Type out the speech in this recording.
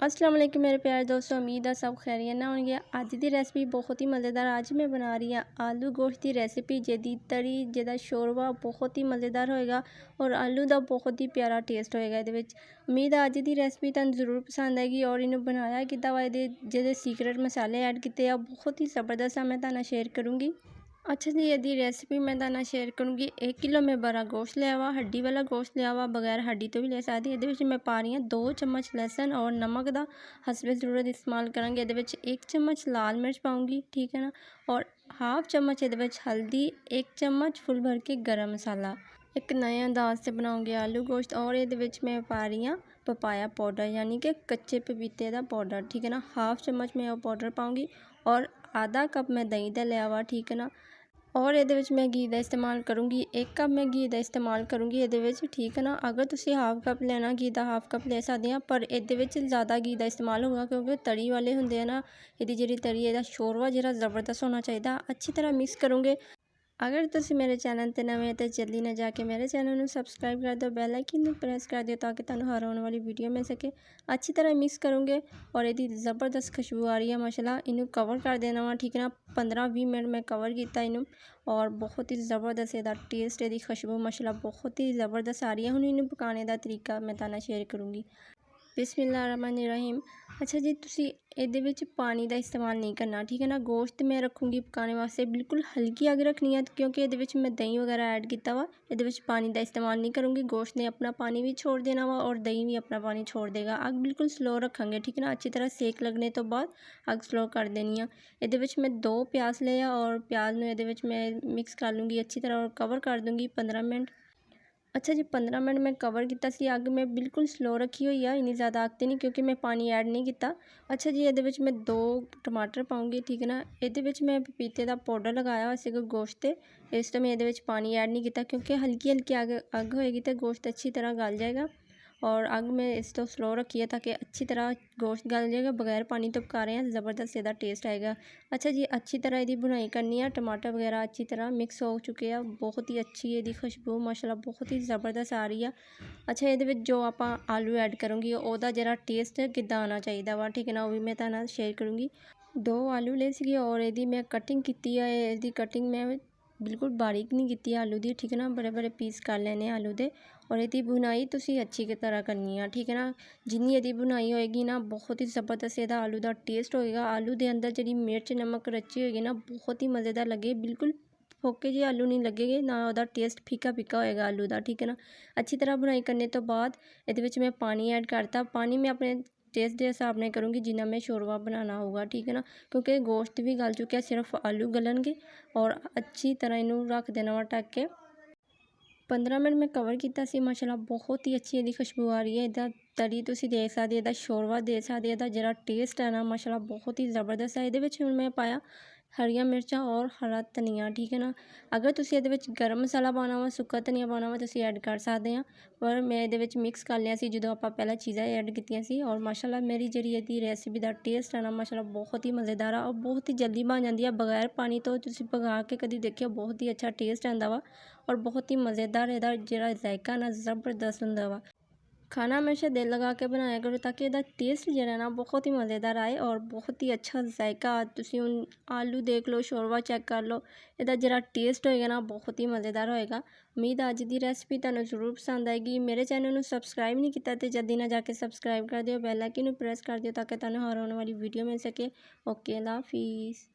अस्सलाम वालेकुम मेरे प्यारे दोस्तों, उम्मीद है सब खैरियत ना होंगे। ਅੱਜ ਦੀ ਰੈਸਪੀ ਬਹੁਤ ਹੀ ਮਜ਼ੇਦਾਰ ਅੱਜ मैं बना रही ਹਾਂ ਆਲੂ ਗੋਸ਼ਤ ਦੀ ਰੈਸਿਪੀ ਜਿਹਦੀ ਤਰੀ ਜਿਹਦਾ ਸ਼ੋਰਬਾ ਬਹੁਤ ਹੀ ਮਜ਼ੇਦਾਰ ਹੋਏਗਾ ਔਰ ਆਲੂ ਦਾ ਬਹੁਤ ਹੀ ਪਿਆਰਾ ਟੇਸਟ ਹੋਏਗਾ ਇਹਦੇ ਵਿੱਚ। ਉਮੀਦ ਹੈ ਅੱਜ ਦੀ ਰੈਸਪੀ ਤੁਹਾਨੂੰ ਜ਼ਰੂਰ ਪਸੰਦ ਆਏਗੀ ਔਰ ਇਹਨੂੰ ਬਣਾਇਆ ਕਿੱਦਾਂ ਵਾ, ਇਹਦੇ ਜਿਹਦੇ ਸੀਕਰੇਟ ਮਸਾਲੇ ਐਡ ਕੀਤੇ ਆ ਬਹੁਤ ਹੀ ਜ਼ਬਰਦस्त ਆ, मैं ਤੁਹਾਨੂੰ शेयर करूँगी। अच्छा जी, यदि रेसिपी मैं ताना शेयर करूँगी। 1 किलो मैं बड़ा गोश्त लिया हुआ, हड्डी वाला गोश्त लिया हुआ, बगैर हड्डी तो भी ले सकती। ये मैं पा रही हूँ 2 चम्मच लहसुन और नमक का हसबे ज़रूरत इस्तेमाल करांगे। ये 1 चम्मच लाल मिर्च पाऊँगी, ठीक है ना, और हाफ चम्मच ये हल्दी, 1 चम्मच फुल भर के गर्म मसाला। एक नए अंदाज से बनाऊँगी आलू गोश्त। और ये मैं पा रही हूँ पपाया पाउडर, यानी कि कच्चे पपीते का पाउडर, ठीक है ना। हाफ चम्मच मैं वो पाउडर पाऊँगी और आधा कप मैं दही का लिया हुआ, ठीक है ना। और ये मैं घी का इस्तेमाल करूँगी। 1 कप मैं घी का इस्तेमाल करूँगी ये, ठीक है ना। अगर तुम हाफ कप लेना घी का हाफ कप ले सकते हैं, पर ये ज़्यादा घी का इस्तेमाल होगा क्योंकि तड़ी वाले होंगे ना। ये जी तरी ये शोरबा जरा ज़बरदस्त होना चाहिए। अच्छी तरह मिक्स करूँगे। अगर तुम मेरे चैनल पर नवे तो जल्दी ना जाके मेरे चैनल को सबसक्राइब कर दो, बैल आइकन को प्रेस कर दो ताकि तुहानू हर आने वाली वीडियो मिल सके। अच्छी तरह मिक्स करूँगे और ये ज़बरदस्त खुशबू आ रही है माशाल्लाह। इनू कवर कर देना वा, ठीक है ना। 15-20 मिनट मैं कवर किया इनू और बहुत ही ज़बरदस्त इसका टेस्ट, ये खुशबू माशाल्लाह बहुत ही ज़बरदस्त आ रही है। हुण इनू पकाने का तरीका मैं तुहानू शेयर करूँगी। बिस्मिल्लाहिर्रहमानिर्रहीम। अच्छा जी, तुसी ये पानी का इस्तेमाल नहीं करना, ठीक है ना। गोश्त मैं रखूँगी पकाने वास्ते बिल्कुल हल्की अग रखनी है क्योंकि ये मैं दही वगैरह ऐड किया वा। ये पानी का इस्तेमाल नहीं करूँगी। गोश्त ने अपना पानी भी छोड़ देना वा और दही भी अपना पानी छोड़ देगा। अग बिल्कुल स्लो रखेंगे, ठीक है ना। अच्छी तरह सेक लगने तो बाद अग स्लो कर देनी है। ये मैं 2 प्याज ले और प्याज में ये मैं मिक्स कर लूँगी अच्छी तरह और कवर कर दूँगी 15 मिनट। अच्छा जी, 15 मिनट मैं कवर किया सी। अग मैं बिल्कुल स्लो रखी हुई है, इन्नी ज़्यादा अग तो नहीं क्योंकि मैं पानी ऐड नहीं किया। अच्छा जी, ये मैं 2 टमाटर पाऊँगी, ठीक है ना। ये मैं पपीते का पाउडर लगाया हुआ गोश्त से। इस मैं ये पानी ऐड नहीं किया क्योंकि हल्की हल्की अग होएगी तो गोश्त अच्छी तरह गल जाएगा। और अग मैं इस तो स्लो रखी है ताकि अच्छी तरह गोश्त गल जाएगा। बगैर पानी तो पका रहे हैं, ज़बरदस्त इसका टेस्ट आएगा। अच्छा जी, अच्छी तरह इसकी बुनाई करनी है। टमाटर वगैरह अच्छी तरह मिक्स हो चुके हैं, बहुत ही अच्छी ये खुशबू माशाल्लाह बहुत ही ज़बरदस्त आ रही है। अच्छा, ये जो आप आलू ऐड करूँगी ओदा जरा टेस्ट किद्दां आना चाहिए वा, ठीक है ना, वो भी मैं तुहानू शेयर करूँगी। 2 आलू ले सी और यदि मैं कटिंग की है। यदि कटिंग मैं बिल्कुल बारीक नहीं की आलू की, ठीक है ना। बड़े बड़े पीस कर लेने आलू के और यदि बुनाई तुसी अच्छी तरह करनी है, ठीक है ना। जिन्नी यदि बुनाई होएगी ना बहुत ही ज़बरदस्त इसका आलू का टेस्ट होएगा। आलू के अंदर जी मिर्च नमक रची होएगी ना बहुत ही मज़ेदार लगे, बिल्कुल फोके जी आलू नहीं लगेगे ना, वह टेस्ट फीका फीका होएगा आलू का, ठीक है ना। अच्छी तरह बुनाई करने तो बाद ये मैं पानी ऐड करता। पानी मैं अपने टेस्ट के हिसाब ने करूँगी जिन्ना मैं शोरबा बनाना होगा, ठीक है ना, क्योंकि गोश्त भी गल चुका है, सिर्फ आलू गलनगे। और अच्छी तरह इनू रख देना वा ढक के। 15 मिनट मैं कवर किया सी माशाल्लाह बहुत ही अच्छी इसकी खुशबू आ रही है। इदा तरी तुसी देख सकते, इदा शोरबा देख सकते, इदा जरा टेस्ट है ना माशाल्लाह बहुत ही ज़बरदस्त है। ये मैं पाया हरिया मिर्चा और हरा धनिया, ठीक है ना। अगर तुसी ये गर्म मसाला पाना वा सुक्का धनिया पाना वा तुसी ऐड कर सकते हैं, पर मैं ये मिक्स कर लिया सी जो आप पहले चीज़ा ऐड की सी। और माशाल्लाह मेरी जी रेसिपी का टेस्ट है ना माशाल्लाह बहुत ही मज़ेदार है और बहुत ही जल्दी बन जाती है बगैर पानी तो। तुसी पका के कभी देखियो बहुत ही अच्छा टेस्ट आता वा और बहुत ही मज़ेदार इहदा जिहड़ा जायका ना ज़बरदस्त हुंदा वा। खाना हमेशा दिल लगा के बनाया करो ताकि इसका टेस्ट जो ना बहुत ही मज़ेदार आए और बहुत ही अच्छा जायका। तुसी हुण आलू देख लो, शोरबा चेक कर लो, इसका जरा टेस्ट होएगा ना बहुत ही मज़ेदार होएगा। उम्मीद अज की रेसिपी तुहानू जरूर पसंद आएगी। मेरे चैनल को सबसक्राइब नहीं किया तो जल्दी ना जाके सबसक्राइब कर दियो, बैल आइकन प्रेस कर दियो ताकि तुहानू हर आने वाली वीडियो मिल सके। ओके, अल्लाह हाफिज़।